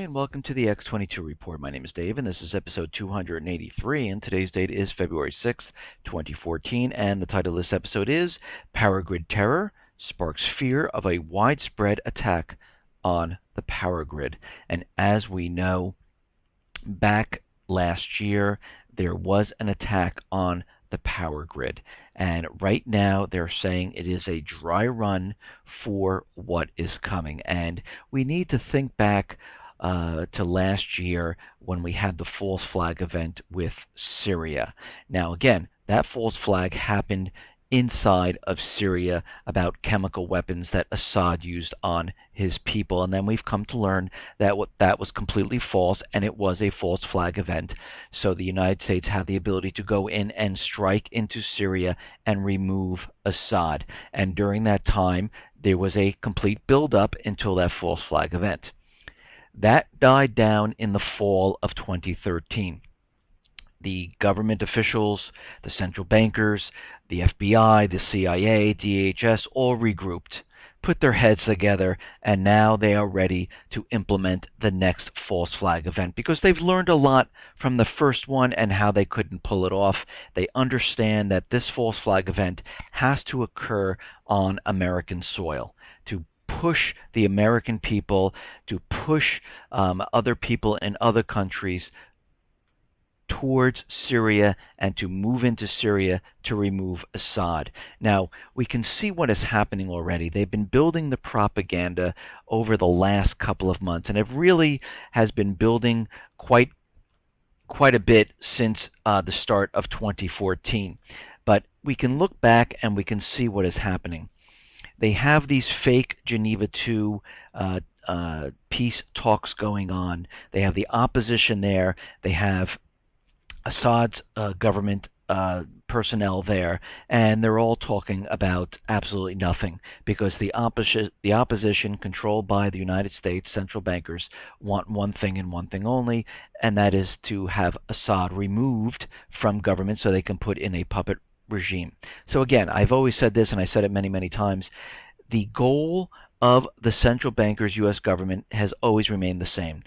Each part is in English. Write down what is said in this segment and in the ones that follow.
and welcome to the X-22 Report. My name is Dave, and this is episode 283, and today's date is February 6th, 2014, and the title of this episode is Power Grid Terror Sparks Fear of a Widespread Attack on the Power Grid. And as we know, back last year, there was an attack on the power grid. And right now they're saying it is a dry run for what is coming. And we need to think back to last year when we had the false flag event with Syria. Now again, that false flag happened inside of Syria about chemical weapons that Assad used on his people, and then we've come to learn that that was completely false, and it was a false flag event. So the United States had the ability to go in and strike into Syria and remove Assad, and during that time there was a complete build-up until that false flag event. That died down in the fall of 2013. The government officials, the central bankers, the FBI, the CIA, DHS all regrouped, put their heads together, and now they are ready to implement the next false flag event because they've learned a lot from the first one and how they couldn't pull it off. They understand that this false flag event has to occur on American soil to push the American people, to push other people in other countries towards Syria and to move into Syria to remove Assad. Now, we can see what is happening already. They've been building the propaganda over the last couple of months, and it really has been building quite a bit since the start of 2014. But we can look back and we can see what is happening. They have these fake Geneva II peace talks going on. They have the opposition there. They have Assad's government personnel there, and they're all talking about absolutely nothing because the opposition controlled by the United States central bankers want one thing and one thing only, and that is to have Assad removed from government so they can put in a puppet regime. So again, I've always said this, and I said it many, many times, the goal of the central bankers' U.S. government has always remained the same.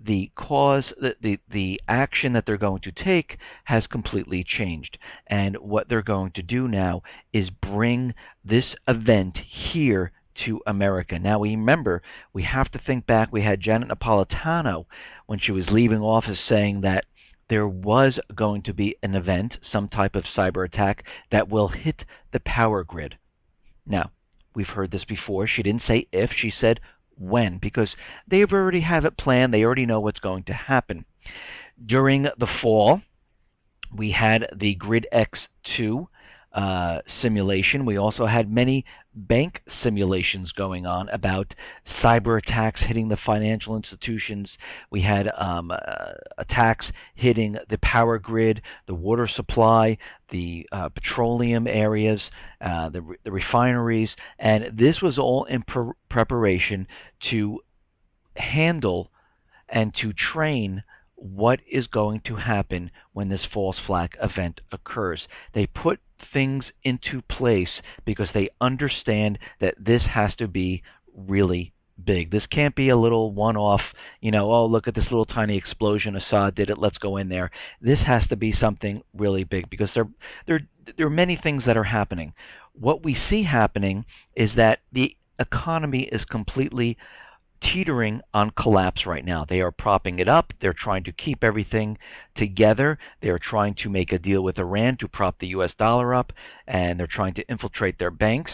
The cause, the action that they're going to take has completely changed. And what they're going to do now is bring this event here to America. Now, remember, we have to think back. We had Janet Napolitano, when she was leaving office, saying that there was going to be an event, some type of cyber attack, that will hit the power grid. Now, we've heard this before. She didn't say if, she said when, because they already have it planned. They already know what's going to happen. During the fall, we had the Grid X2 simulation. We also had many bank simulations going on about cyber attacks hitting the financial institutions. We had attacks hitting the power grid, the water supply, the petroleum areas, the refineries, and this was all in preparation to handle and to train what is going to happen when this false flag event occurs. They put things into place because they understand that this has to be really big. This can't be a little one-off, oh, look at this little tiny explosion, Assad did it, let's go in there. This has to be something really big because there are many things that are happening. What we see happening is that the economy is completely teetering on collapse right now. They are propping it up. They're trying to keep everything together. They're trying to make a deal with Iran to prop the US dollar up, and they're trying to infiltrate their banks.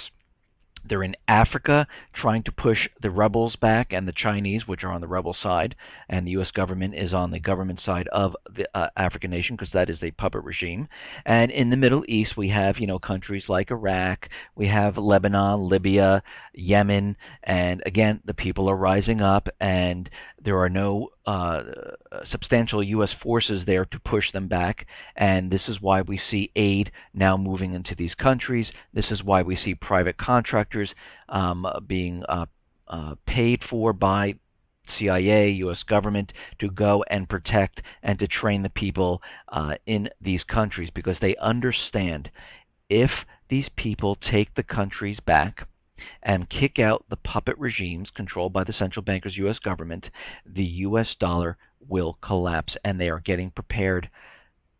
They're in Africa trying to push the rebels back and the Chinese, which are on the rebel side, and the U.S. government is on the government side of the African nation because that is a puppet regime. And in the Middle East, we have countries like Iraq, we have Lebanon, Libya, Yemen, and again, the people are rising up, and there are no substantial U.S. forces there to push them back, and this is why we see aid now moving into these countries. This is why we see private contractors being paid for by CIA, U.S. government to go and protect and to train the people in these countries because they understand if these people take the countries back, and kick out the puppet regimes controlled by the central bankers' U.S. government, the U.S. dollar will collapse. And they are getting prepared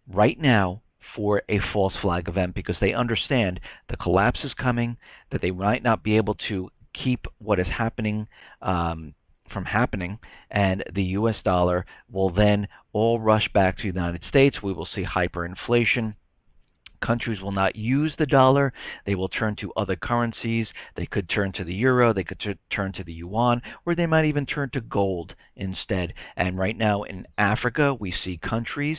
right now for a false flag event because they understand the collapse is coming, that they might not be able to keep what is happening from happening, and the U.S. dollar will then all rush back to the United States. We will see hyperinflation. Countries will not use the dollar. They will turn to other currencies. They could turn to the euro. They could turn to the yuan, or they might even turn to gold instead. And right now in Africa, we see countries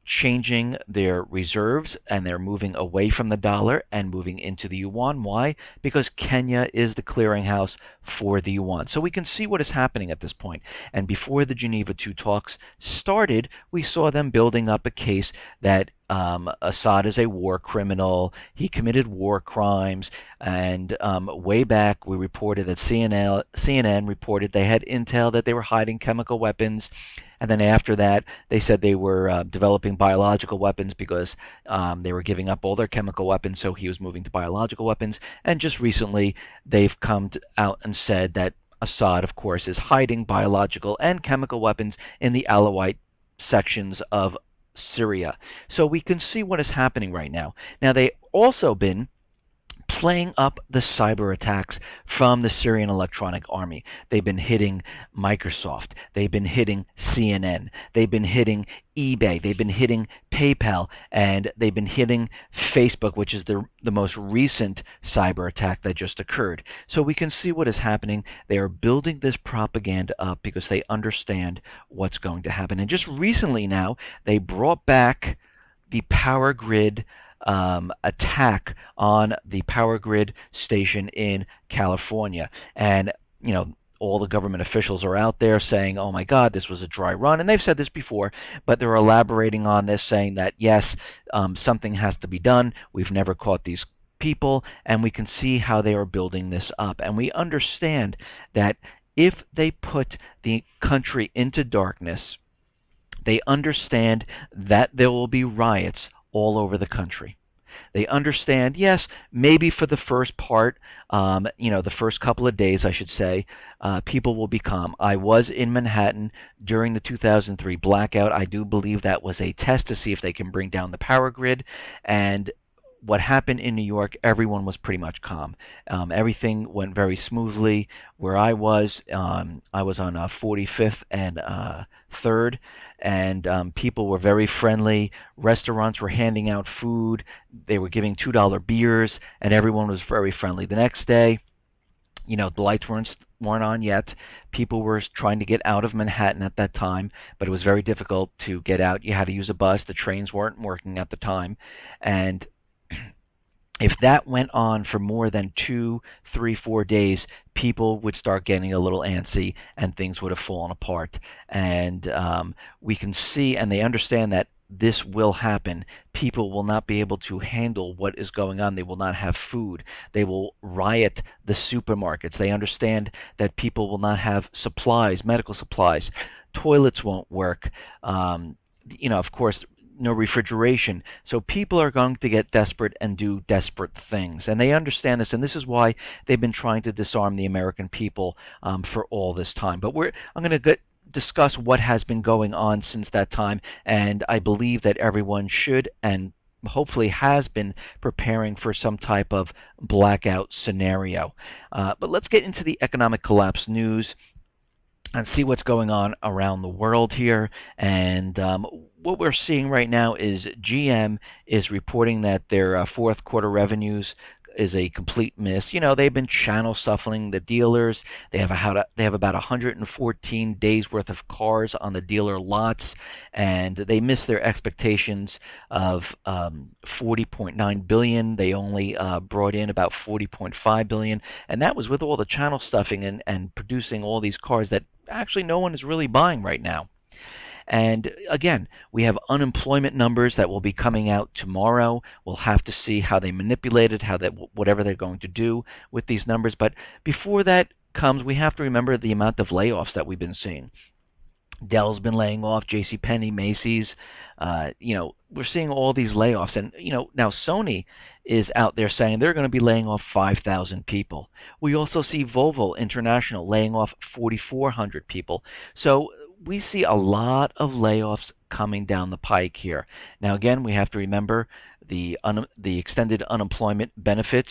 changing their reserves, and they're moving away from the dollar and moving into the yuan. Why? Because Kenya is the clearinghouse for the yuan. So we can see what is happening at this point. And before the Geneva II talks started, we saw them building up a case that Assad is a war criminal. He committed war crimes. And way back, we reported that CNN reported they had intel that they were hiding chemical weapons. And then after that, they said they were developing biological weapons because they were giving up all their chemical weapons, so he was moving to biological weapons. And just recently, they've come out and said that Assad, of course, is hiding biological and chemical weapons in the Alawite sections of Syria. So we can see what is happening right now. Now, they've also been playing up the cyber attacks from the Syrian Electronic Army. They've been hitting Microsoft. They've been hitting CNN. They've been hitting eBay. They've been hitting PayPal. And they've been hitting Facebook, which is the most recent cyber attack that just occurred. So we can see what is happening. They are building this propaganda up because they understand what's going to happen. And just recently now, they brought back the power grid attack on the power grid station in California. And, all the government officials are out there saying, oh my God, this was a dry run. And they've said this before, but they're elaborating on this, saying that, yes, something has to be done. We've never caught these people, and we can see how they are building this up. And we understand that if they put the country into darkness, they understand that there will be riots all over the country. They understand, yes, maybe for the first part, the first couple of days, I should say, people will be calm. I was in Manhattan during the 2003 blackout. I do believe that was a test to see if they can bring down the power grid. And what happened in New York, everyone was pretty much calm. Everything went very smoothly. Where I was on 45th and 3rd, and people were very friendly. Restaurants were handing out food. They were giving $2 beers, and everyone was very friendly. The next day, the lights weren't on yet. People were trying to get out of Manhattan at that time, but it was very difficult to get out. You had to use a bus. The trains weren't working at the time. And if that went on for more than 2, 3, 4 days, people would start getting a little antsy and things would have fallen apart. And we can see, and they understand that this will happen. People will not be able to handle what is going on. They will not have food. They will riot the supermarkets. They understand that people will not have supplies, medical supplies. Toilets won't work. Of course, no refrigeration. So people are going to get desperate and do desperate things. And they understand this, and this is why they've been trying to disarm the American people for all this time. But I'm going to discuss what has been going on since that time, and I believe that everyone should and hopefully has been preparing for some type of blackout scenario. But let's get into the economic collapse news and see what's going on around the world here. And what we're seeing right now is GM is reporting that their fourth quarter revenues is a complete miss. They've been channel stuffing the dealers. They have about 114 days worth of cars on the dealer lots, and they missed their expectations of $40.9 billion. They only brought in about $40.5 billion, and that was with all the channel stuffing and producing all these cars that actually no one is really buying right now. And again, we have unemployment numbers that will be coming out tomorrow. We'll have to see how they manipulate it, whatever they're going to do with these numbers. But before that comes, we have to remember the amount of layoffs that we've been seeing. Dell's been laying off, JCPenney, Macy's. We're seeing all these layoffs. And, now Sony is out there saying they're going to be laying off 5,000 people. We also see Volvo International laying off 4,400 people. So we see a lot of layoffs coming down the pike here. Now, again, we have to remember the extended unemployment benefits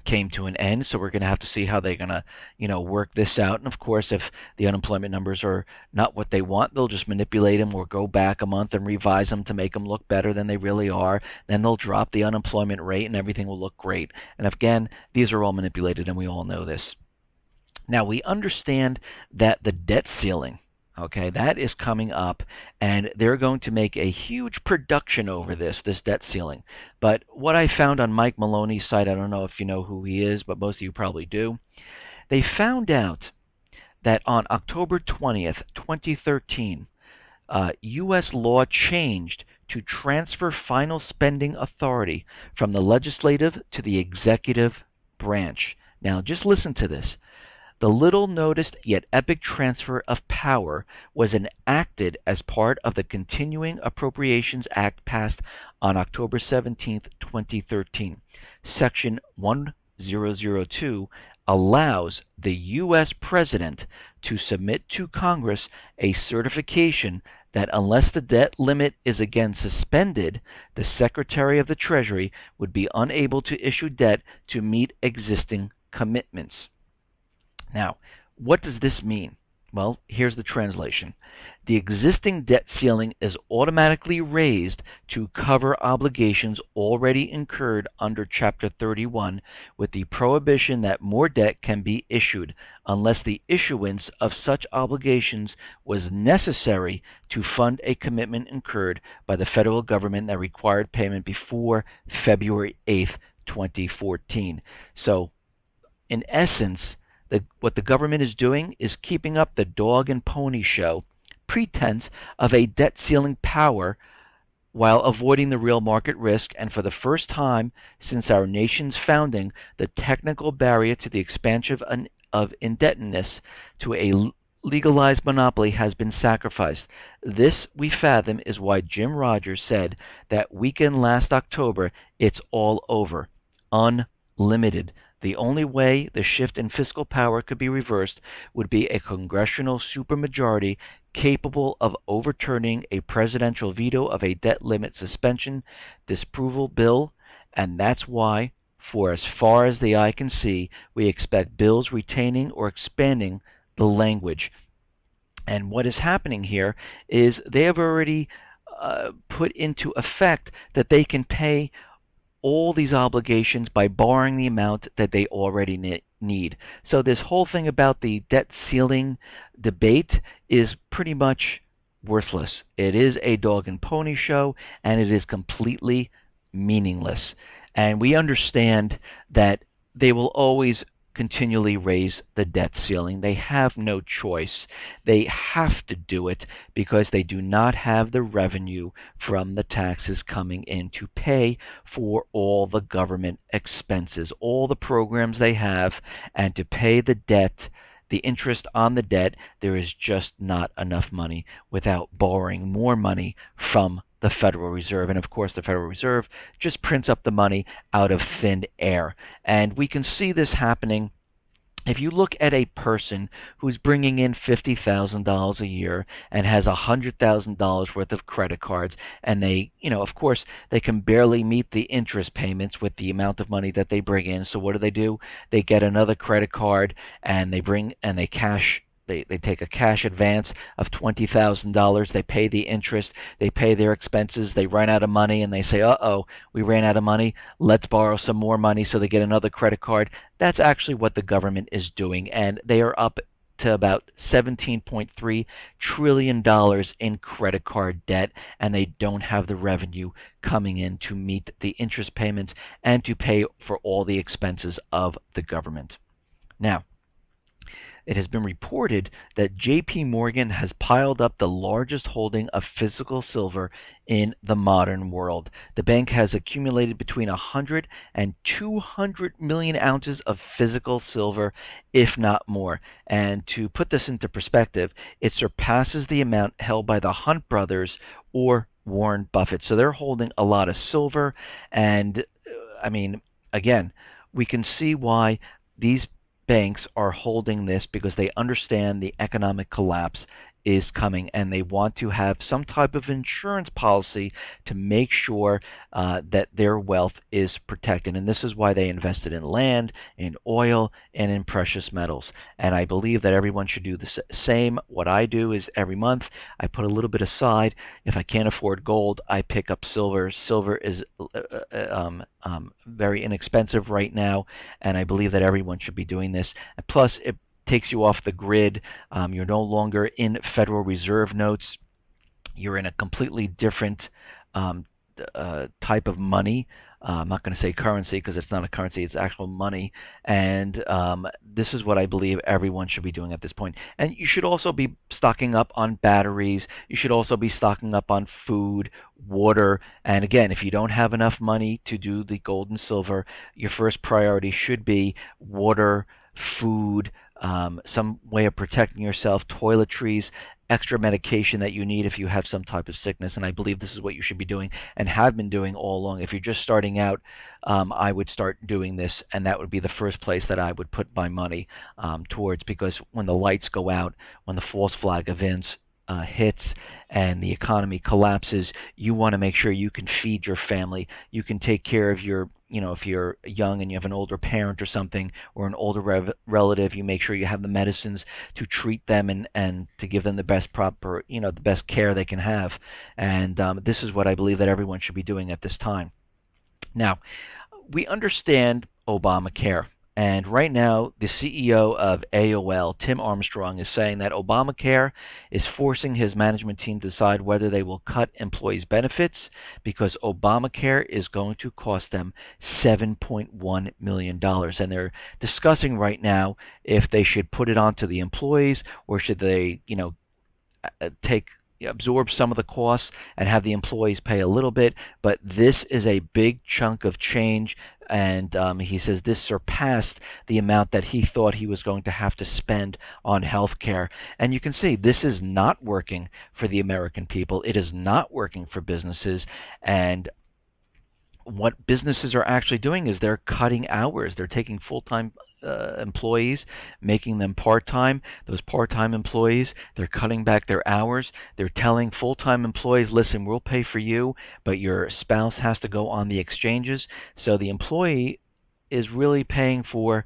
came to an end, so we're going to have to see how they're going to, work this out. And of course, if the unemployment numbers are not what they want, they'll just manipulate them or go back a month and revise them to make them look better than they really are. Then they'll drop the unemployment rate and everything will look great. And again, these are all manipulated, and we all know this. Now, we understand that the debt ceiling, okay, that is coming up, and they're going to make a huge production over this debt ceiling. But what I found on Mike Maloney's site, I don't know if you know who he is, but most of you probably do, they found out that on October 20th, 2013, U.S. law changed to transfer final spending authority from the legislative to the executive branch. Now, just listen to this. The little-noticed yet epic transfer of power was enacted as part of the Continuing Appropriations Act passed on October 17, 2013. Section 1002 allows the U.S. President to submit to Congress a certification that unless the debt limit is again suspended, the Secretary of the Treasury would be unable to issue debt to meet existing commitments. Now, what does this mean? Well, here's the translation. The existing debt ceiling is automatically raised to cover obligations already incurred under Chapter 31, with the prohibition that more debt can be issued unless the issuance of such obligations was necessary to fund a commitment incurred by the federal government that required payment before February 8, 2014. So, in essence, what the government is doing is keeping up the dog and pony show pretense of a debt ceiling power while avoiding the real market risk. And for the first time since our nation's founding, the technical barrier to the expansion of indebtedness to a legalized monopoly has been sacrificed. This, we fathom, is why Jim Rogers said that weekend last October, it's all over. Unlimited. The only way the shift in fiscal power could be reversed would be a congressional supermajority capable of overturning a presidential veto of a debt limit suspension disapproval bill, and that's why, for as far as the eye can see, we expect bills retaining or expanding the language. And what is happening here is they have already put into effect that they can pay all these obligations by borrowing the amount that they already need. So this whole thing about the debt ceiling debate is pretty much worthless. It is a dog and pony show, and it is completely meaningless. And we understand that they will always continually raise the debt ceiling. They have no choice. They have to do it because they do not have the revenue from the taxes coming in to pay for all the government expenses, all the programs they have, and to pay the debt, the interest on the debt. There is just not enough money without borrowing more money from the Federal Reserve. And of course, the Federal Reserve just prints up the money out of thin air. And we can see this happening. If you look at a person who's bringing in $50,000 a year and has $100,000 worth of credit cards, and they, of course, they can barely meet the interest payments with the amount of money that they bring in. So what do? They get another credit card and they take a cash advance of $20,000. They pay the interest. They pay their expenses. They run out of money, and they say, uh-oh, we ran out of money. Let's borrow some more money, so they get another credit card. That's actually what the government is doing, and they are up to about $17.3 trillion in credit card debt, and they don't have the revenue coming in to meet the interest payments and to pay for all the expenses of the government. Now, it has been reported that J.P. Morgan has piled up the largest holding of physical silver in the modern world. The bank has accumulated between 100 and 200 million ounces of physical silver, if not more. And to put this into perspective, it surpasses the amount held by the Hunt brothers or Warren Buffett. So they're holding a lot of silver, and I mean, again, we can see why these banks are holding this, because they understand the economic collapse is coming, and they want to have some type of insurance policy to make sure that their wealth is protected. And this is why they invested in land, in oil, and in precious metals. And I believe that everyone should do the same. What I do is every month I put a little bit aside. If I can't afford gold, I pick up silver. Silver is very inexpensive right now, and I believe that everyone should be doing this. And plus, it takes you off the grid. You're no longer in Federal Reserve notes. You're in a completely different type of money. I'm not going to say currency, because it's not a currency, it's actual money. And this is what I believe everyone should be doing at this point. And you should also be stocking up on batteries. You should also be stocking up on food, water. And again, if you don't have enough money to do the gold and silver, your first priority should be water, food, some way of protecting yourself, toiletries, extra medication that you need if you have some type of sickness. And I believe this is what you should be doing and have been doing all along. If you're just starting out, I would start doing this, and that would be the first place that I would put my money towards, because when the lights go out, when the false flag events hits and the economy collapses, you want to make sure you can feed your family. You can take care of your, if you're young and you have an older parent or something, or an older relative, you make sure you have the medicines to treat them and to give them the best the best care they can have. And this is what I believe that everyone should be doing at this time. Now, we understand Obamacare. And right now, the CEO of AOL, Tim Armstrong, is saying that Obamacare is forcing his management team to decide whether they will cut employees' benefits, because Obamacare is going to cost them $7.1 million. And they're discussing right now if they should put it onto the employees, or should they, absorb some of the costs and have the employees pay a little bit. But this is a big chunk of change, and he says this surpassed the amount that he thought he was going to have to spend on health care. And you can see this is not working for the American people. It is not working for businesses. And what businesses are actually doing is they're cutting hours. They're taking full-time employees, making them part-time. Those part-time employees, they're cutting back their hours. They're telling full-time employees, listen, we'll pay for you, but your spouse has to go on the exchanges. So the employee is really paying for,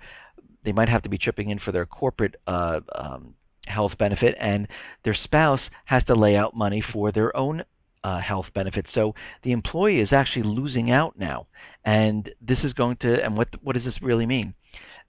they might have to be chipping in for their corporate health benefit, and their spouse has to lay out money for their own health benefits. So the employee is actually losing out now. And this is going to, and what does this really mean?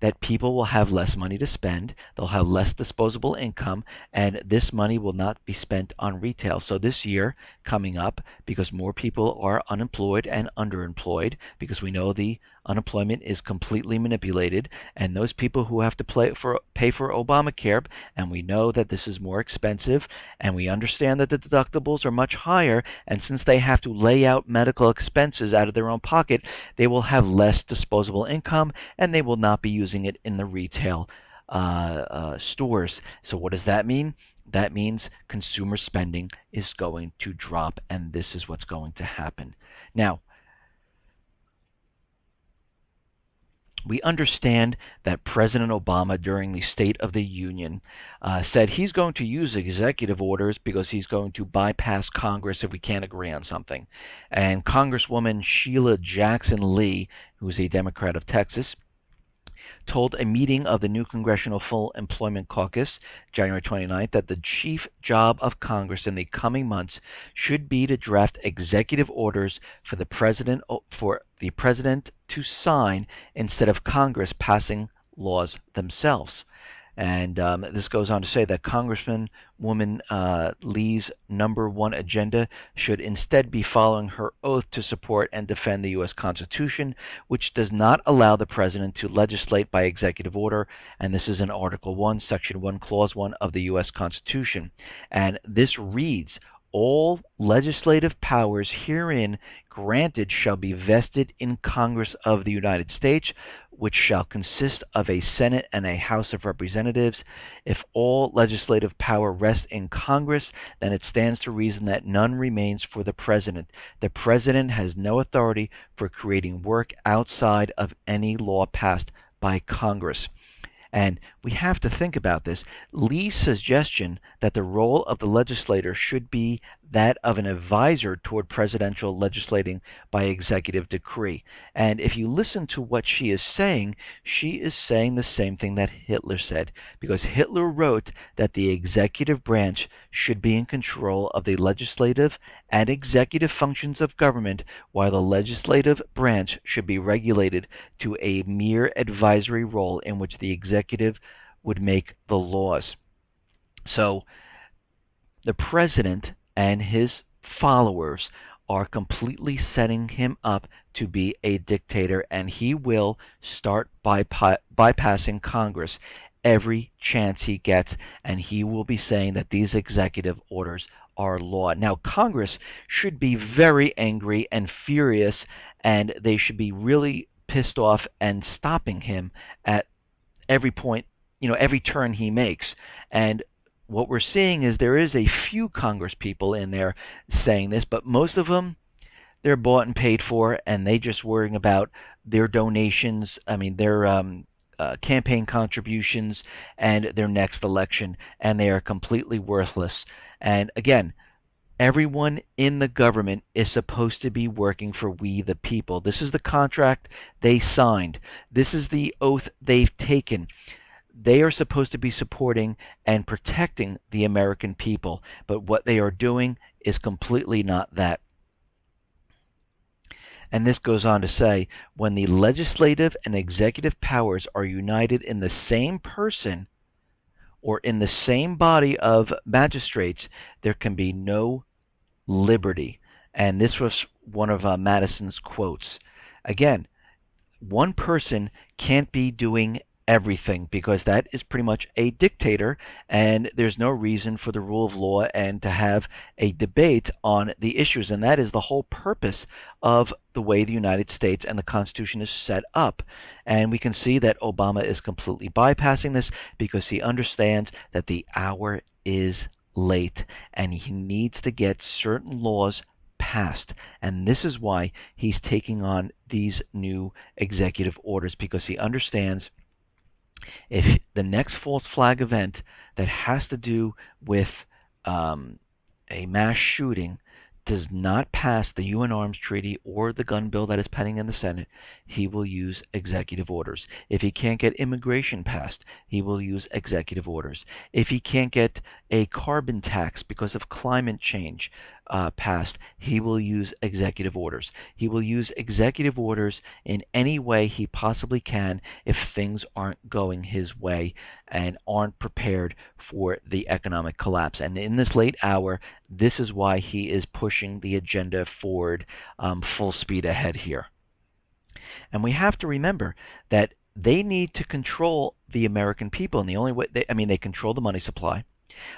That people will have less money to spend, they'll have less disposable income, and this money will not be spent on retail. So this year coming up, because more people are unemployed and underemployed, because we know the unemployment is completely manipulated, and those people who have to pay for Obamacare, and we know that this is more expensive, and we understand that the deductibles are much higher, and since they have to lay out medical expenses out of their own pocket, they will have less disposable income, and they will not be using it in the retail stores. So what does that mean? That means consumer spending is going to drop, and this is what's going to happen. Now, we understand that President Obama, during the State of the Union, said he's going to use executive orders because he's going to bypass Congress if we can't agree on something. And Congresswoman Sheila Jackson Lee, who's a Democrat of Texas, told a meeting of the new Congressional Full Employment Caucus, January 29th, that the chief job of Congress in the coming months should be to draft executive orders for the president to sign instead of Congress passing laws themselves. And this goes on to say that Congresswoman Lee's #1 agenda should instead be following her oath to support and defend the U.S. Constitution, which does not allow the President to legislate by executive order. And this is in Article 1, Section 1, Clause 1 of the U.S. Constitution. And this reads, all legislative powers herein granted shall be vested in Congress of the United States, which shall consist of a Senate and a House of Representatives. If all legislative power rests in Congress, then it stands to reason that none remains for the President. The President has no authority for creating work outside of any law passed by Congress. And we have to think about this. Lee's suggestion that the role of the legislator should be that of an advisor toward presidential legislating by executive decree. And if you listen to what she is saying the same thing that Hitler said, because Hitler wrote that the executive branch should be in control of the legislative and executive functions of government, while the legislative branch should be regulated to a mere advisory role in which the executive would make the laws. So the president and his followers are completely setting him up to be a dictator, and he will start bypassing Congress every chance he gets, and he will be saying that these executive orders are law. Now, Congress should be very angry and furious, and they should be really pissed off and stopping him at every point, every turn he makes. And what we're seeing is there is a few Congress people in there saying this, but most of them, they're bought and paid for, and they just worrying about their donations, their campaign contributions, and their next election, and they are completely worthless. And again, everyone in the government is supposed to be working for we the people. This is the contract they signed. This is the oath they've taken. They are supposed to be supporting and protecting the American people, but what they are doing is completely not that. And this goes on to say, when the legislative and executive powers are united in the same person or in the same body of magistrates, there can be no liberty. And this was one of Madison's quotes. Again, one person can't be doing everything, because that is pretty much a dictator, and there's no reason for the rule of law and to have a debate on the issues. And that is the whole purpose of the way the United States and the Constitution is set up. And we can see that Obama is completely bypassing this because he understands that the hour is late and he needs to get certain laws passed. And this is why he's taking on these new executive orders, because he understands if the next false flag event that has to do with a mass shooting does not pass the UN Arms Treaty or the gun bill that is pending in the Senate, he will use executive orders. If he can't get immigration passed, he will use executive orders. If he can't get a carbon tax because of climate change passed, he will use executive orders. He will use executive orders in any way he possibly can if things aren't going his way and aren't prepared for the economic collapse. And in this late hour, this is why he is pushing the agenda forward full speed ahead here. And we have to remember that they need to control the American people. And the only way, they control the money supply,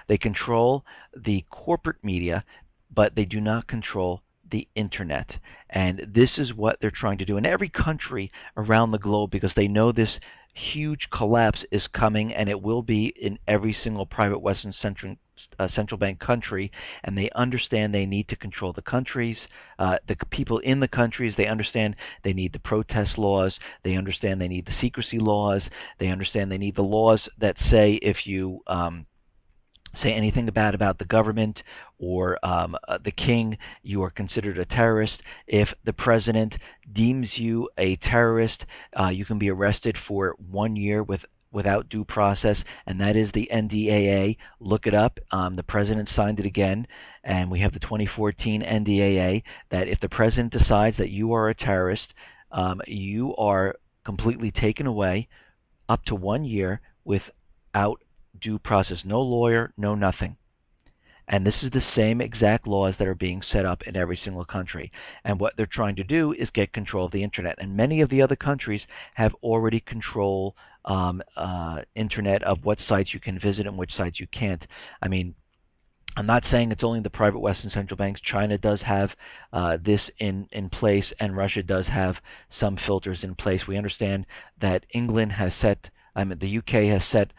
they control the corporate media, but they do not control the internet. And this is what they're trying to do in every country around the globe, because they know this huge collapse is coming, and it will be in every single private Western central bank country, and they understand they need to control the countries, the people in the countries. They understand they need the protest laws. They understand they need the secrecy laws. They understand they need the laws that say if you say anything bad about the government or the king, you are considered a terrorist. If the president deems you a terrorist, you can be arrested for 1 year without due process, and that is the NDAA. Look it up. The president signed it again, and we have the 2014 NDAA that if the president decides that you are a terrorist, you are completely taken away up to 1 year with without due process. No lawyer, no nothing. And this is the same exact laws that are being set up in every single country. And what they're trying to do is get control of the internet. And many of the other countries have already control internet of what sites you can visit and which sites you can't. I mean, I'm not saying it's only the private Western central banks. China does have this in place, and Russia does have some filters in place. We understand that England has set, the UK has set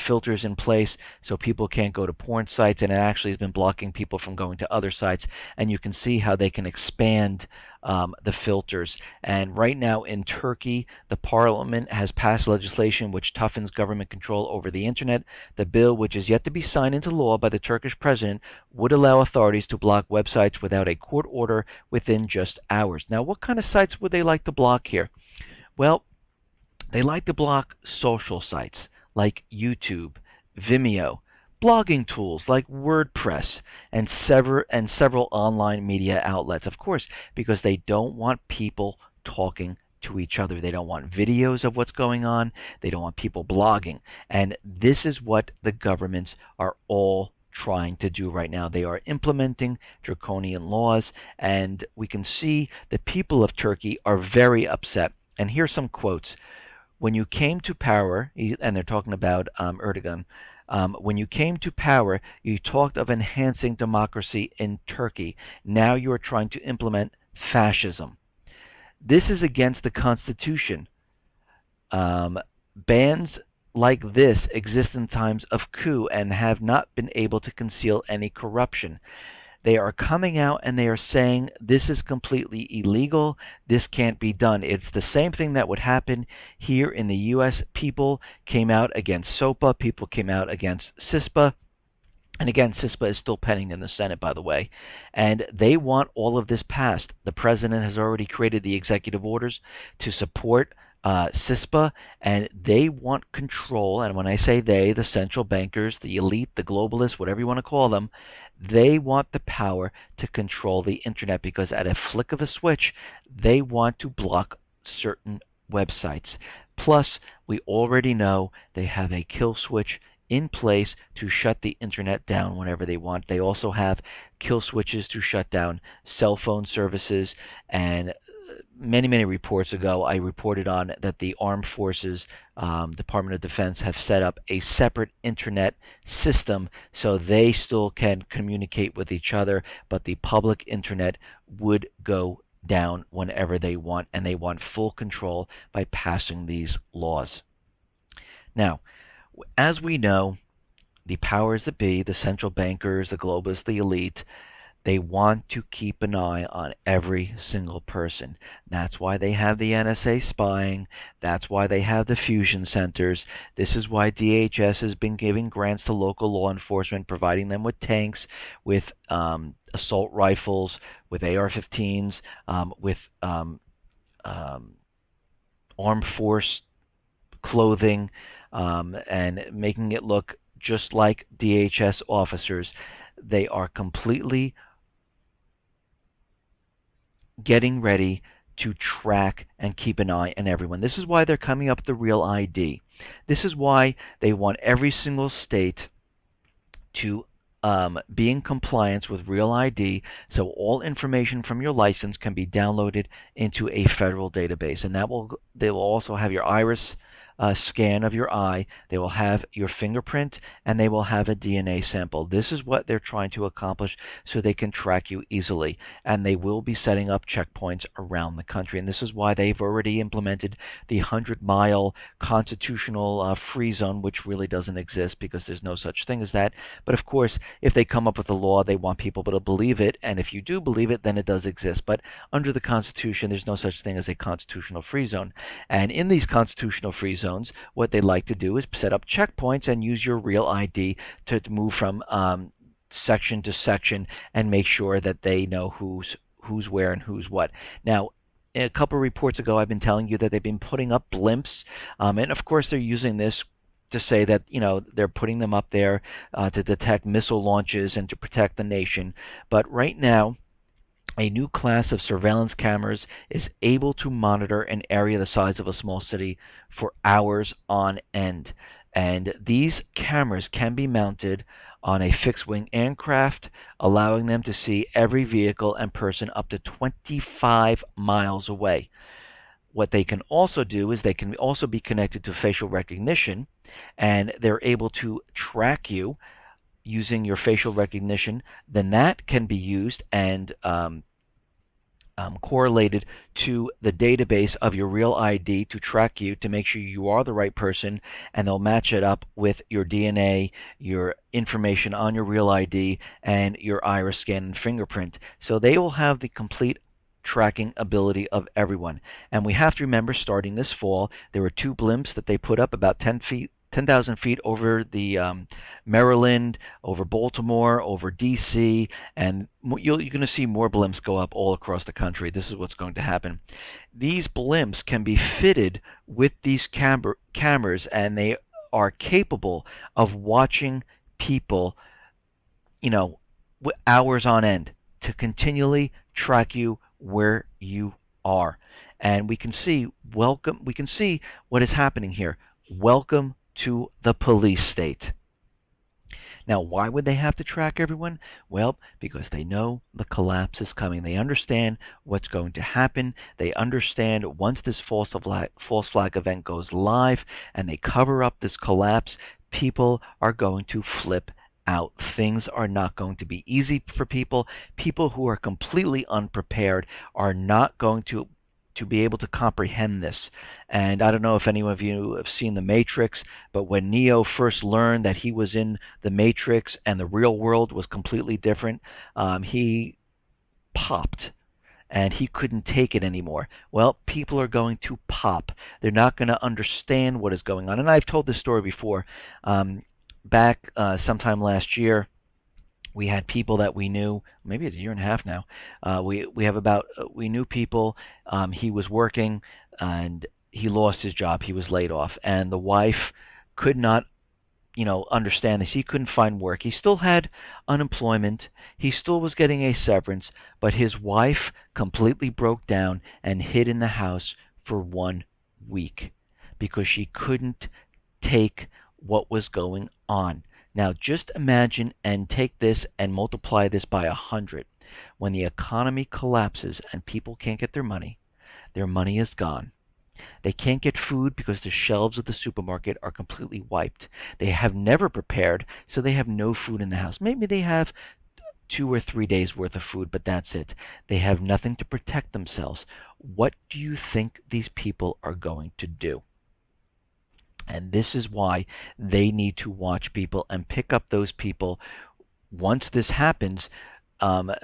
filters in place so people can't go to porn sites, and it actually has been blocking people from going to other sites. And you can see how they can expand the filters. And right now in Turkey, the parliament has passed legislation which toughens government control over the internet. The bill, which is yet to be signed into law by the Turkish president, would allow authorities to block websites without a court order within just hours. Now, what kind of sites would they like to block here? Well, they like to block social sites like YouTube, Vimeo, blogging tools like WordPress, and several online media outlets, of course, because they don't want people talking to each other. They don't want videos of what's going on. They don't want people blogging. And this is what the governments are all trying to do right now. They are implementing draconian laws, and we can see the people of Turkey are very upset. And here's some quotes. When you came to power, and they're talking about Erdogan, when you came to power, you talked of enhancing democracy in Turkey. Now you are trying to implement fascism. This is against the Constitution. Bans like this exist in times of coup and have not been able to conceal any corruption. They are coming out and they are saying this is completely illegal, this can't be done. It's the same thing that would happen here in the U.S. People came out against SOPA, people came out against CISPA, and again, CISPA is still pending in the Senate, by the way, and they want all of this passed. The president has already created the executive orders to support CISPA, and they want control. And when I say they, the central bankers, the elite, the globalists, whatever you want to call them, they want the power to control the internet, because at a flick of a switch, they want to block certain websites. Plus, we already know they have a kill switch in place to shut the internet down whenever they want. They also have kill switches to shut down cell phone services, and many reports ago I reported on that the Armed Forces, Department of Defense, have set up a separate internet system so they still can communicate with each other, but the public internet would go down whenever they want, and they want full control by passing these laws. Now, as we know, the powers that be, the central bankers, the globalists, the elite, they want to keep an eye on every single person. That's why they have the NSA spying. That's why they have the fusion centers. This is why DHS has been giving grants to local law enforcement, providing them with tanks, with assault rifles, with AR-15s, with armed force clothing, and making it look just like DHS officers. They are completely getting ready to track and keep an eye on everyone. This is why they're coming up with the Real ID. This is why they want every single state to be in compliance with Real ID, so all information from your license can be downloaded into a federal database. And they will also have your iris scan of your eye, they will have your fingerprint, and they will have a DNA sample. This is what they're trying to accomplish so they can track you easily. And they will be setting up checkpoints around the country. And this is why they've already implemented the 100-mile constitutional free zone, which really doesn't exist because there's no such thing as that. But of course, if they come up with a law, they want people to believe it. And if you do believe it, then it does exist. But under the Constitution, there's no such thing as a constitutional free zone. And in these constitutional free zones, what they like to do is set up checkpoints and use your Real ID to move from section to section and make sure that they know who's where and who's what. Now, a couple of reports ago, I've been telling you that they've been putting up blimps, and of course they're using this to say that, you know, they're putting them up there to detect missile launches and to protect the nation. But right now, a new class of surveillance cameras is able to monitor an area the size of a small city for hours on end. And these cameras can be mounted on a fixed-wing aircraft, allowing them to see every vehicle and person up to 25 miles away. What they can also do is they can also be connected to facial recognition, and they're able to track you using your facial recognition. Then that can be used and correlated to the database of your real ID to track you to make sure you are the right person, and they'll match it up with your DNA, your information on your real ID, and your iris scan and fingerprint. So they will have the complete tracking ability of everyone. And we have to remember, starting this fall, there were 2 blimps that they put up about 10,000 feet over the Maryland, over Baltimore, over D.C., and you're going to see more blimps go up all across the country. This is what's going to happen. These blimps can be fitted with these cameras, and they are capable of watching people, hours on end to continually track you where you are. And we can see what is happening here. Welcome to the police state. Now, why would they have to track everyone? Well, because they know the collapse is coming. They understand what's going to happen. They understand once this false flag event goes live and they cover up this collapse, people are going to flip out. Things are not going to be easy for people. People who are completely unprepared are not going to be able to comprehend this. And I don't know if any of you have seen The Matrix, but when Neo first learned that he was in the Matrix and the real world was completely different, he popped and he couldn't take it anymore. Well, people are going to pop. They're not going to understand what is going on. And I've told this story before. Back sometime last year, we had people that we knew, maybe it's a year and a half now. We knew people. He was working and he lost his job. He was laid off, and the wife could not, understand this. He couldn't find work. He still had unemployment. He still was getting a severance, but his wife completely broke down and hid in the house for 1 week because she couldn't take what was going on. Now, just imagine and take this and multiply this by 100. When the economy collapses and people can't get their money is gone. They can't get food because the shelves of the supermarket are completely wiped. They have never prepared, so they have no food in the house. Maybe they have 2 or 3 days worth of food, but that's it. They have nothing to protect themselves. What do you think these people are going to do? And this is why they need to watch people and pick up those people. Once this happens,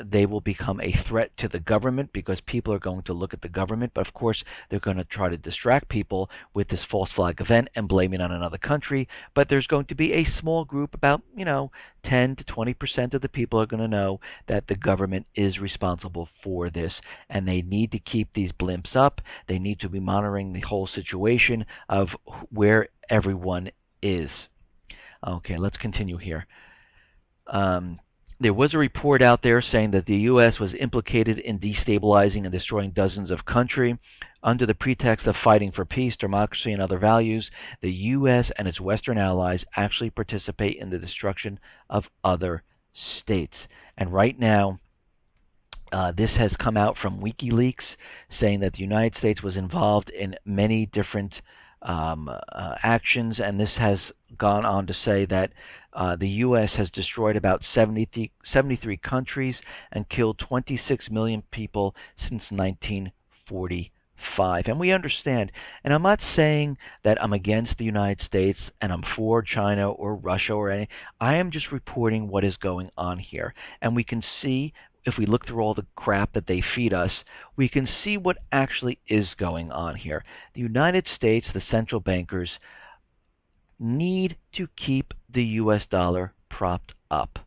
they will become a threat to the government because people are going to look at the government. But of course, they're going to try to distract people with this false flag event and blame it on another country. But there's going to be a small group, about 10 to 20% of the people are going to know that the government is responsible for this, and they need to keep these blimps up. They need to be monitoring the whole situation of where everyone is. Okay, let's continue here. There was a report out there saying that the U.S. was implicated in destabilizing and destroying dozens of countries. Under the pretext of fighting for peace, democracy, and other values, the U.S. and its Western allies actually participate in the destruction of other states. And right now, this has come out from WikiLeaks, saying that the United States was involved in many different actions, and this has gone on to say that the U.S. has destroyed about 73 countries and killed 26 million people since 1945. And we understand, and I'm not saying that I'm against the United States and I'm for China or Russia or any. I am just reporting what is going on here. And we can see, if we look through all the crap that they feed us, we can see what actually is going on here. The United States, the central bankers, need to keep the U.S. dollar propped up.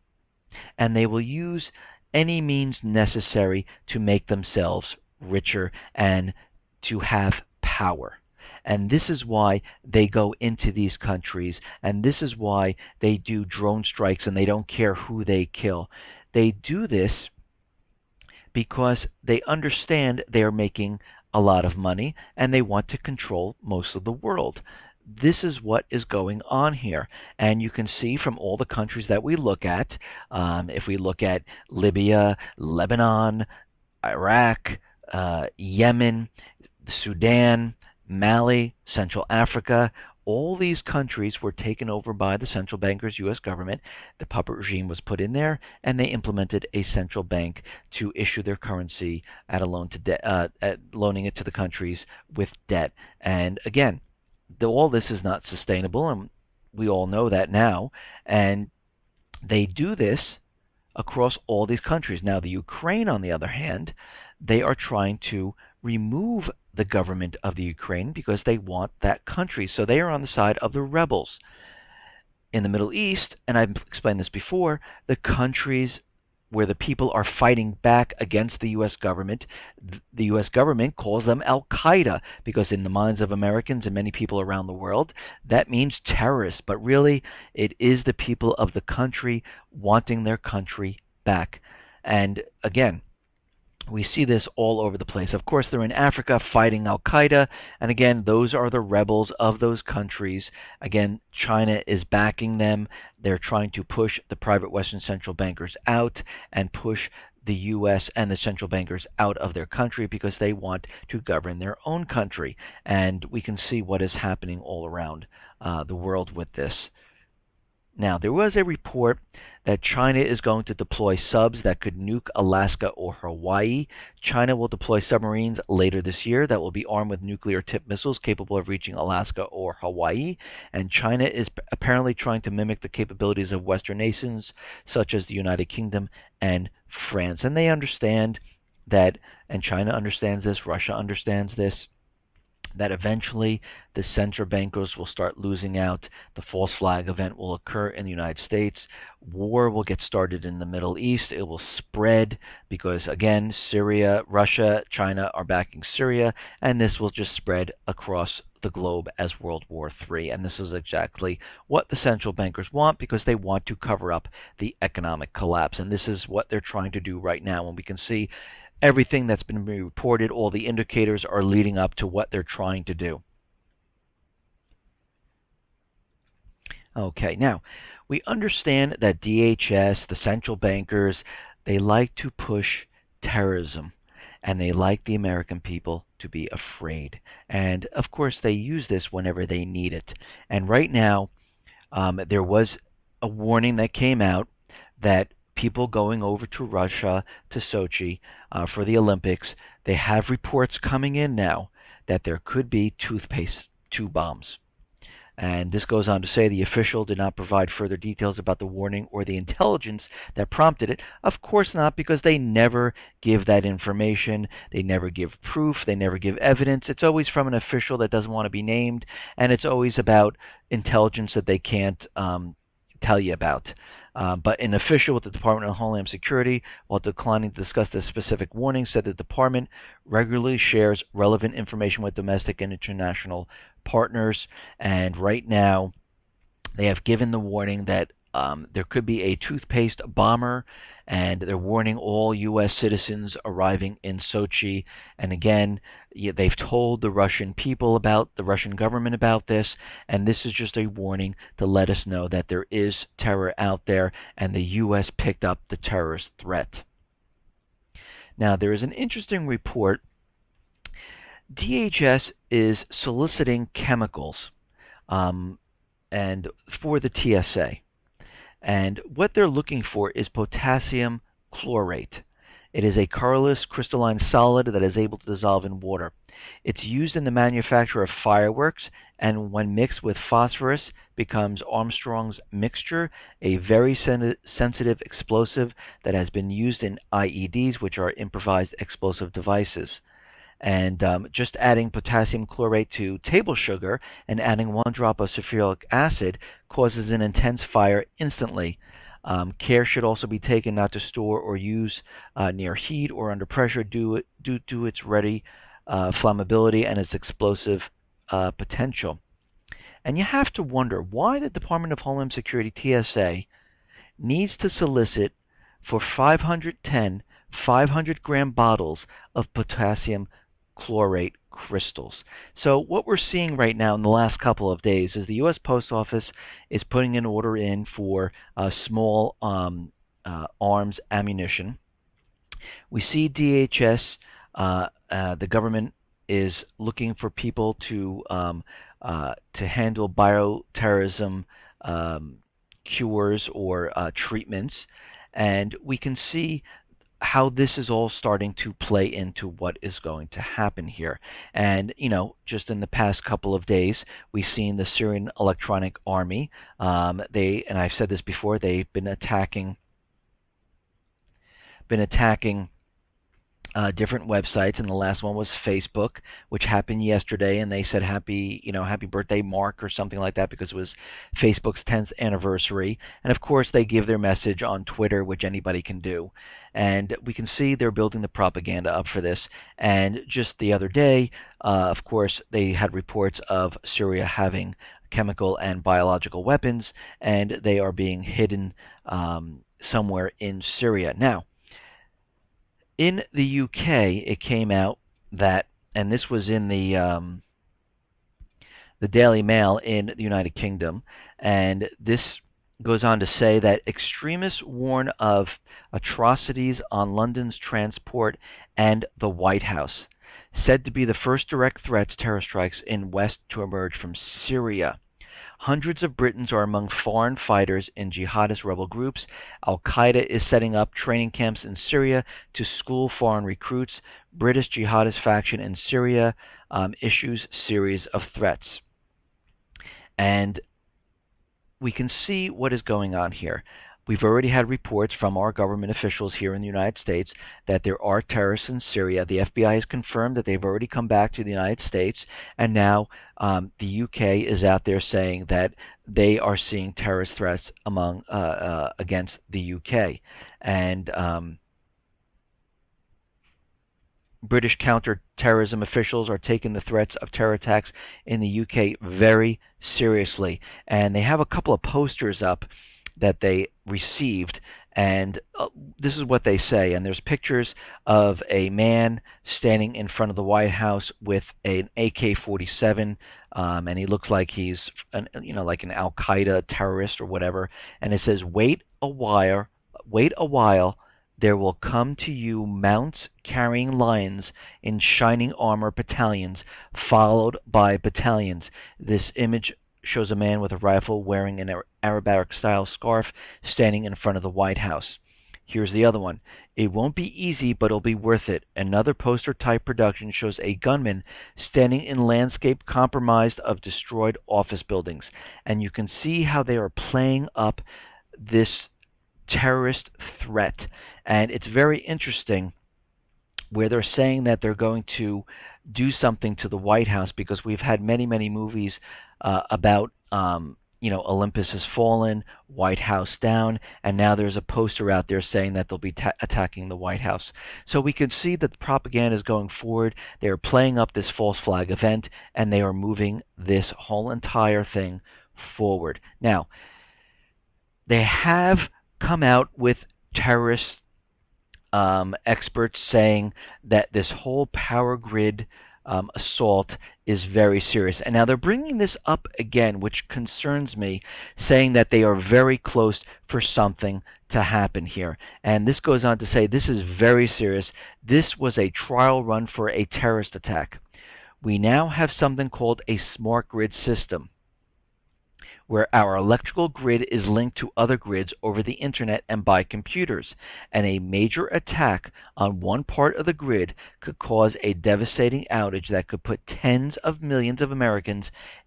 And they will use any means necessary to make themselves richer and to have power. And this is why they go into these countries, and this is why they do drone strikes and they don't care who they kill. They do this because they understand they are making a lot of money and they want to control most of the world. this is what is going on here. And you can see from all the countries that we look at, if we look at Libya, Lebanon, Iraq, Yemen, Sudan, Mali, Central Africa, all these countries were taken over by the central bankers, U.S. government. The puppet regime was put in there, and they implemented a central bank to issue their currency at a loan to at loaning it to the countries with debt. And again, all this is not sustainable, and we all know that now. And they do this across all these countries. Now, the Ukraine, on the other hand, they are trying to remove the government of the Ukraine because they want that country. So they are on the side of the rebels. In the Middle East, and I've explained this before, the countries where the people are fighting back against the U.S. government, the U.S. government calls them Al-Qaeda because in the minds of Americans and many people around the world, that means terrorists. But really, it is the people of the country wanting their country back. And again, we see this all over the place. Of course, they're in Africa fighting Al-Qaeda, and again, those are the rebels of those countries. Again, China is backing them. They're trying to push the private Western central bankers out and push the U.S. and the central bankers out of their country because they want to govern their own country. And we can see what is happening all around the world with this. Now, there was a report that China is going to deploy subs that could nuke Alaska or Hawaii. China will deploy submarines later this year that will be armed with nuclear-tipped missiles capable of reaching Alaska or Hawaii. And China is apparently trying to mimic the capabilities of Western nations such as the United Kingdom and France. And they understand that, and China understands this, Russia understands this, that eventually the central bankers will start losing out. The false flag event will occur in the United States. War will get started in the Middle East. It will spread because, again, Syria, Russia, China are backing Syria, and this will just spread across the globe as World War III. And this is exactly what the central bankers want because they want to cover up the economic collapse. And this is what they're trying to do right now. And we can see everything that's been reported, all the indicators are leading up to what they're trying to do. Okay, now, we understand that DHS, the central bankers, they like to push terrorism, and they like the American people to be afraid. And, of course, they use this whenever they need it. And right now, there was a warning that came out that people going over to Russia, to Sochi, for the Olympics, they have reports coming in now that there could be toothpaste tube bombs. And this goes on to say the official did not provide further details about the warning or the intelligence that prompted it. Of course not, because they never give that information. They never give proof. They never give evidence. It's always from an official that doesn't want to be named, and it's always about intelligence that they can't tell you about. But an official with the Department of Homeland Security, while declining to discuss the specific warning, said the department regularly shares relevant information with domestic and international partners. And right now, they have given the warning that there could be a toothpaste bomber, and they're warning all U.S. citizens arriving in Sochi. And again, they've told the Russian people about, the Russian government about this, and this is just a warning to let us know that there is terror out there, and the U.S. picked up the terrorist threat. Now, there is an interesting report. DHS is soliciting chemicals and for the TSA. And what they're looking for is potassium chlorate. It is a colorless crystalline solid that is able to dissolve in water. It's used in the manufacture of fireworks, and when mixed with phosphorus becomes Armstrong's mixture, a very sensitive explosive that has been used in IEDs, which are improvised explosive devices. And just adding potassium chlorate to table sugar and adding 1 drop of sulfuric acid causes an intense fire instantly. Care should also be taken not to store or use near heat or under pressure due to its ready flammability and its explosive potential. And you have to wonder why the Department of Homeland Security, TSA, needs to solicit for 510 500-gram bottles of potassium chlorate crystals. So what we're seeing right now in the last couple of days is the U.S. Post Office is putting an order in for small arms ammunition. We see DHS, the government is looking for people to handle bioterrorism cures or treatments, and we can see how this is all starting to play into what is going to happen here. And, just in the past couple of days, we've seen the Syrian Electronic Army. And I've said this before, they've been attacking different websites, and the last one was Facebook, which happened yesterday, and they said happy birthday, Mark, or something like that, because it was Facebook's 10th anniversary. And of course, they give their message on Twitter, which anybody can do. And we can see they're building the propaganda up for this. And just the other day, of course, they had reports of Syria having chemical and biological weapons, and they are being hidden somewhere in Syria. Now, in the UK, it came out that, and this was in the Daily Mail in the United Kingdom, and this goes on to say that extremists warn of atrocities on London's transport and the White House, said to be the first direct threat to terror strikes in West to emerge from Syria. Hundreds of Britons are among foreign fighters in jihadist rebel groups. Al-Qaeda is setting up training camps in Syria to school foreign recruits. British jihadist faction in Syria issues series of threats. And we can see what is going on here. We've already had reports from our government officials here in the United States that there are terrorists in Syria. The FBI has confirmed that they've already come back to the United States, and now the UK is out there saying that they are seeing terrorist threats against the UK. And British counter-terrorism officials are taking the threats of terror attacks in the UK very seriously. And they have a couple of posters up that they received, and this is what they say. And there's pictures of a man standing in front of the White House with an AK-47, and he looks like he's like an Al-Qaeda terrorist or whatever. And it says, wait a while, there will come to you mounts carrying lions in shining armor battalions, followed by battalions. This image shows a man with a rifle wearing an Arabic-style scarf standing in front of the White House. Here's the other one. It won't be easy, but it'll be worth it. Another poster-type production shows a gunman standing in landscape compromised of destroyed office buildings. And you can see how they are playing up this terrorist threat. And it's very interesting where they're saying that they're going to do something to the White House, because we've had many movies about Olympus Has Fallen, White House Down, and now there's a poster out there saying that they'll be attacking the White House. So we can see that the propaganda is going forward. They are playing up this false flag event, and they are moving this whole entire thing forward. Now, they have come out with terrorist experts saying that this whole power grid assault is very serious. And now they're bringing this up again, which concerns me, saying that they are very close for something to happen here. And this goes on to say this is very serious. This was a trial run for a terrorist attack. We now have something called a smart grid system, where our electrical grid is linked to other grids over the internet and by computers, and a major attack on one part of the grid could cause a devastating outage that could put tens of millions of Americans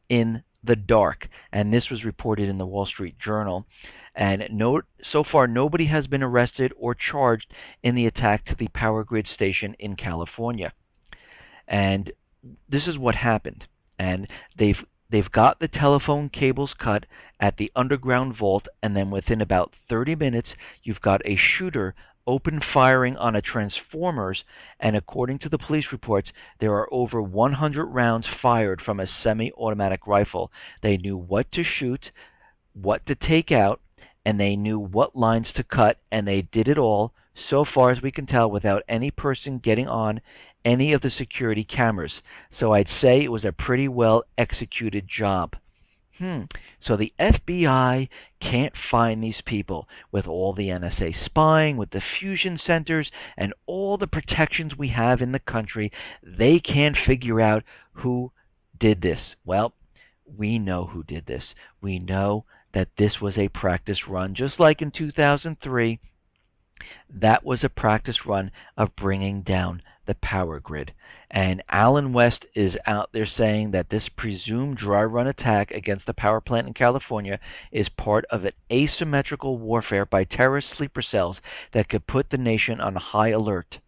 in the dark. And this was reported in the Wall Street Journal. And so far, nobody has been arrested or charged in the attack to the power grid station in California. And this is what happened. And They've got the telephone cables cut at the underground vault, and then within about 30 minutes, you've got a shooter open firing on a transformers, and according to the police reports, there are over 100 rounds fired from a semi-automatic rifle. They knew what to shoot, what to take out, and they knew what lines to cut, and they did it all, so far as we can tell, without any person getting on any of the security cameras. So I'd say it was a pretty well executed job. So the FBI can't find these people with all the NSA spying, with the fusion centers, and all the protections we have in the country. They can't figure out who did this. Well, we know who did this. We know that this was a practice run, just like in 2003. That was a practice run of bringing down the power grid. And Alan West is out there saying that this presumed dry run attack against the power plant in California is part of an asymmetrical warfare by terrorist sleeper cells that could put the nation on high alert.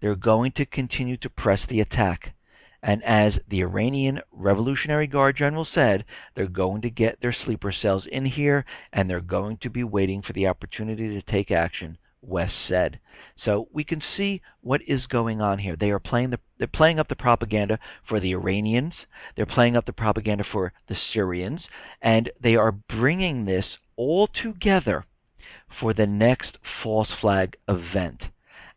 They're going to continue to press the attack. And as the Iranian Revolutionary Guard general said, they're going to get their sleeper cells in here, and they're going to be waiting for the opportunity to take action, West said. So we can see what is going on here. They're playing up the propaganda for the Iranians. They're playing up the propaganda for the Syrians, and they are bringing this all together for the next false flag event.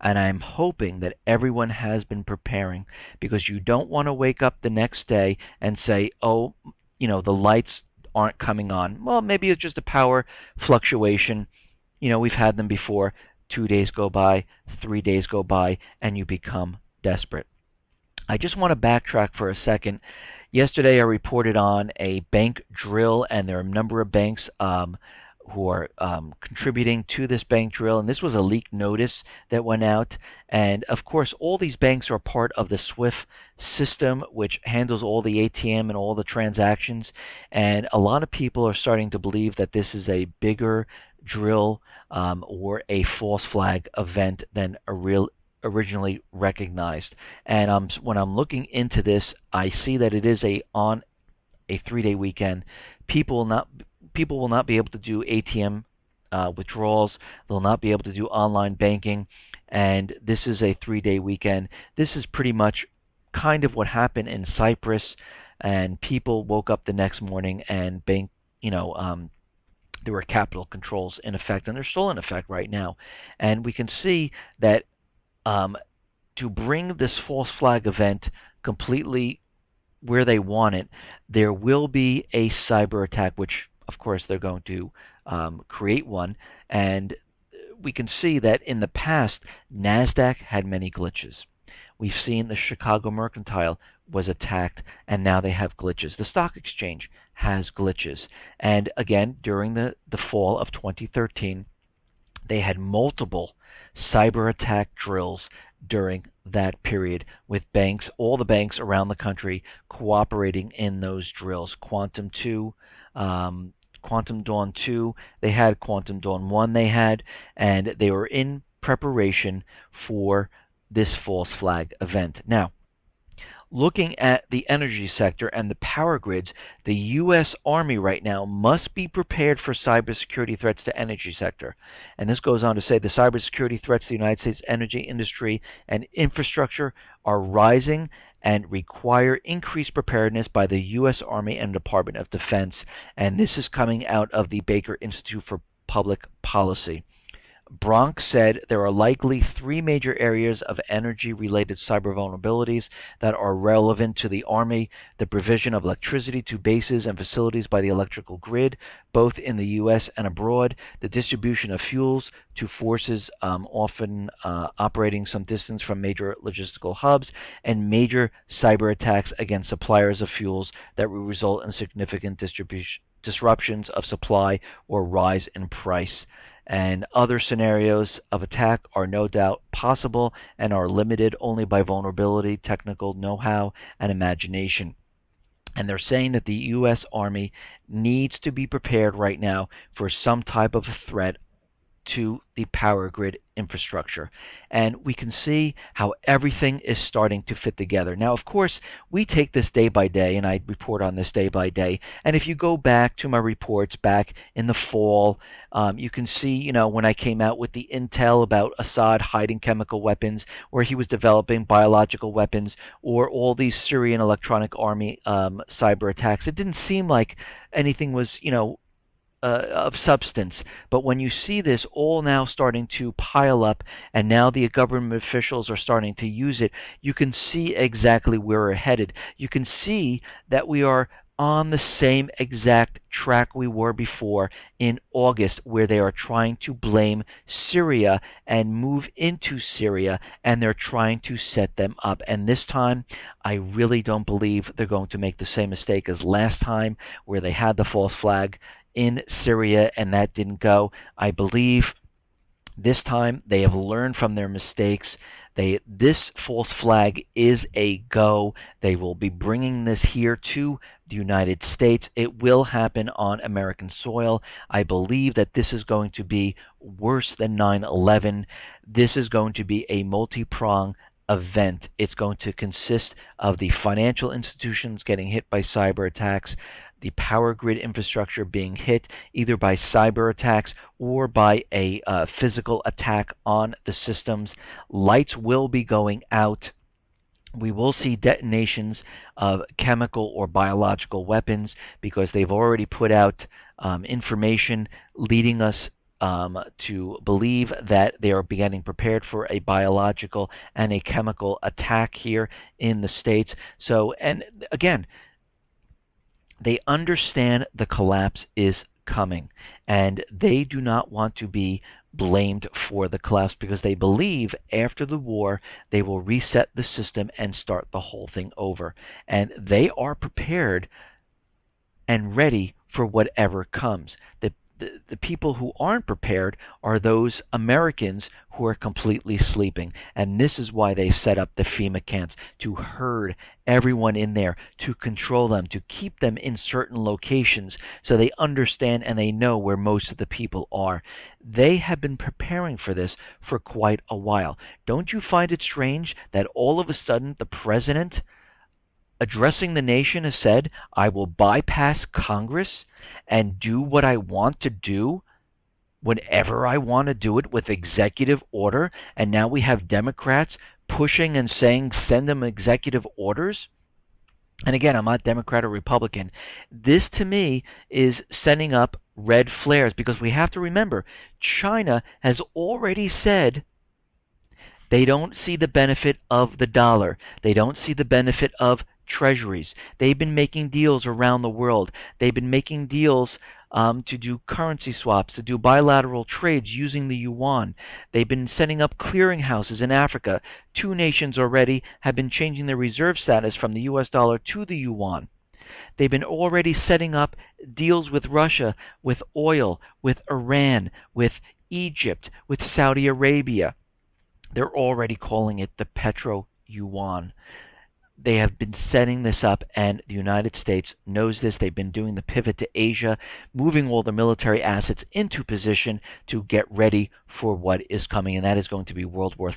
And I'm hoping that everyone has been preparing, because you don't want to wake up the next day and say, oh, the lights aren't coming on. Well, maybe it's just a power fluctuation. We've had them before. 2 days go by, 3 days go by, and you become desperate. I just want to backtrack for a second. Yesterday I reported on a bank drill, and there are a number of banks who are contributing to this bank drill, and this was a leak notice that went out. And of course, all these banks are part of the SWIFT system, which handles all the ATM and all the transactions. And a lot of people are starting to believe that this is a bigger drill or a false flag event than originally recognized. And when I'm looking into this, I see that it is on a 3-day weekend. People will not be able to do ATM withdrawals. They'll not be able to do online banking. And this is a 3-day weekend. This is pretty much kind of what happened in Cyprus. And people woke up the next morning and there were capital controls in effect, and they're still in effect right now. And we can see that to bring this false flag event completely where they want it, there will be a cyber attack, which of course they're going to create one. And we can see that in the past, NASDAQ had many glitches. We've seen the Chicago Mercantile was attacked, and now they have glitches. The stock exchange has glitches. And again, during the fall of 2013, they had multiple cyber attack drills during that period, with banks, all the banks around the country, cooperating in those drills. Quantum Dawn 2, they had Quantum Dawn 1, and they were in preparation for this false flag event. Now, looking at the energy sector and the power grids, the U.S. Army right now must be prepared for cybersecurity threats to energy sector. And this goes on to say the cybersecurity threats to the United States energy industry and infrastructure are rising and require increased preparedness by the U.S. Army and Department of Defense. And this is coming out of the Baker Institute for Public Policy. Bronx said there are likely 3 major areas of energy-related cyber vulnerabilities that are relevant to the Army: the provision of electricity to bases and facilities by the electrical grid, both in the U.S. and abroad, the distribution of fuels to forces often operating some distance from major logistical hubs, and major cyber attacks against suppliers of fuels that will result in significant disruptions of supply or rise in price. And other scenarios of attack are no doubt possible and are limited only by vulnerability, technical know-how, and imagination. And they're saying that the U.S. Army needs to be prepared right now for some type of a threat to the power grid infrastructure. And we can see how everything is starting to fit together. Now, of course, we take this day by day, and I report on this day by day. And if you go back to my reports back in the fall, you can see, when I came out with the intel about Assad hiding chemical weapons, or he was developing biological weapons, or all these Syrian Electronic Army cyber attacks, it didn't seem like anything was, of substance. But when you see this all now starting to pile up, and now the government officials are starting to use it, you can see exactly where we're headed. You can see that we are on the same exact track we were before in August, where they are trying to blame Syria and move into Syria, and they're trying to set them up. And this time, I really don't believe they're going to make the same mistake as last time, where they had the false flag in Syria and that didn't go. I believe this time they have learned from their mistakes. This false flag is a go. They will be bringing this here to the United States. It will happen on American soil. I believe that this is going to be worse than 9/11. This is going to be a multi-pronged event. It's going to consist of the financial institutions getting hit by cyber attacks, the power grid infrastructure being hit either by cyber attacks or by a physical attack on the systems. Lights will be going out. We will see detonations of chemical or biological weapons, because they've already put out information leading us to believe that they are getting prepared for a biological and a chemical attack here in the States. So, and again, they understand the collapse is coming, and they do not want to be blamed for the collapse, because they believe after the war they will reset the system and start the whole thing over. And they are prepared and ready for whatever comes. The people who aren't prepared are those Americans who are completely sleeping. And this is why they set up the FEMA camps, to herd everyone in there, to control them, to keep them in certain locations so they understand and they know where most of the people are. They have been preparing for this for quite a while. Don't you find it strange that all of a sudden the president, addressing the nation, has said, I will bypass Congress and do what I want to do whenever I want to do it with executive order? And now we have Democrats pushing and saying, send them executive orders? And again, I'm not Democrat or Republican. This, to me, is setting up red flares, because we have to remember, China has already said they don't see the benefit of the dollar. They don't see the benefit of treasuries. They've been making deals around the world. They've been making deals to do currency swaps, to do bilateral trades using the yuan. They've been setting up clearinghouses in Africa. 2 nations already have been changing their reserve status from the US dollar to the yuan. They've been already setting up deals with Russia, with oil, with Iran, with Egypt, with Saudi Arabia. They're already calling it the petro-yuan. They have been setting this up, and the United States knows this. They've been doing the pivot to Asia, moving all the military assets into position to get ready for what is coming, and that is going to be World War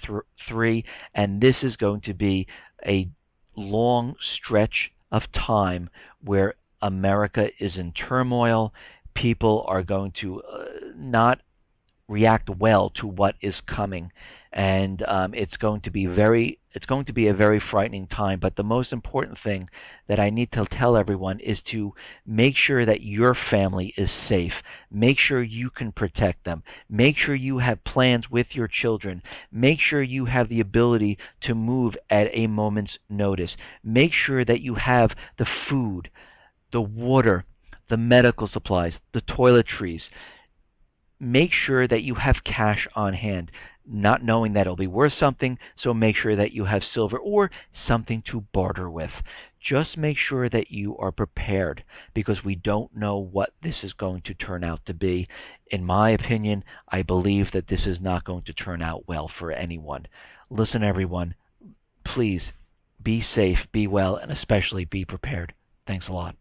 III, and this is going to be a long stretch of time where America is in turmoil. People are going to not react well to what is coming, and it's going to be a very frightening time. But the most important thing that I need to tell everyone is to make sure that your family is safe. Make sure you can protect them. Make sure you have plans with your children. Make sure you have the ability to move at a moment's notice. Make sure that you have the food, the water, the medical supplies, the toiletries. Make sure that you have cash on hand, not knowing that it'll be worth something, so make sure that you have silver or something to barter with. Just make sure that you are prepared, because we don't know what this is going to turn out to be. In my opinion, I believe that this is not going to turn out well for anyone. Listen, everyone, please be safe, be well, and especially be prepared. Thanks a lot.